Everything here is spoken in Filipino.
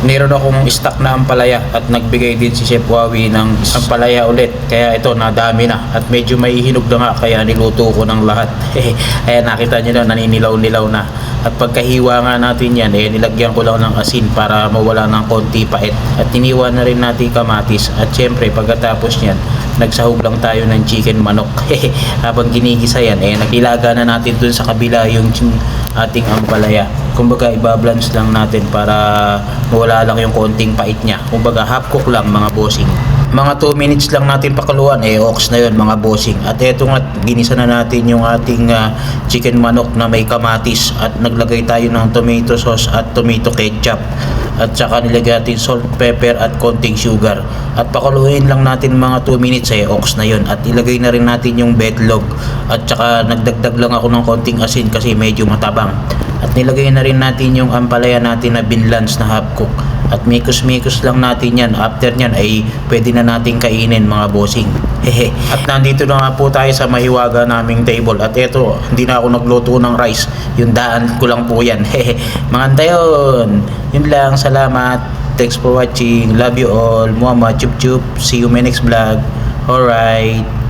Meron akong stock na ampalaya at nagbigay din si Chef Wawi ng ampalaya ulit. Kaya ito, nadami na at medyo may hinog na nga kaya niluto ko ng lahat. Ayan, nakita nyo na, naninilaw-nilaw na. At pagkahiwa nga natin yan, nilagyan ko lang ng asin para mawala ng konti pait. At iniwan na rin natin kamatis. At syempre, pagkatapos nyan, nagsahog lang tayo ng chicken manok. Habang ginigisa yan, nagilaga na natin dun sa kabila yung ating ampalaya. Kumbaga, ibabalance lang natin para mawala lang yung konting pait niya. Kumbaga, half cook lang mga bossing. Mga 2 minutes lang natin pakuluan, ox na yun mga bossing. At eto nga, ginisa na natin yung ating chicken manok na may kamatis. At naglagay tayo ng tomato sauce at tomato ketchup. At saka nilagay natin salt, pepper at konting sugar. At pakuluin lang natin mga 2 minutes, ox na yun. At ilagay na rin natin yung betlog. At saka nagdagdag lang ako ng konting asin kasi medyo matabang. At nilagay na rin natin yung ampalaya natin na binlance na half cook. At mikos-mikos lang natin yan. After nyan ay pwede na natin kainin mga bossing. At nandito na nga po tayo sa mahiwaga naming table. At eto, hindi na ako nagluto ng rice. Yung daan ko lang po yan. Mga antayon. Yun lang. Salamat. Thanks for watching. Love you all. Muhammad. Chup chup. See you my next vlog. Alright.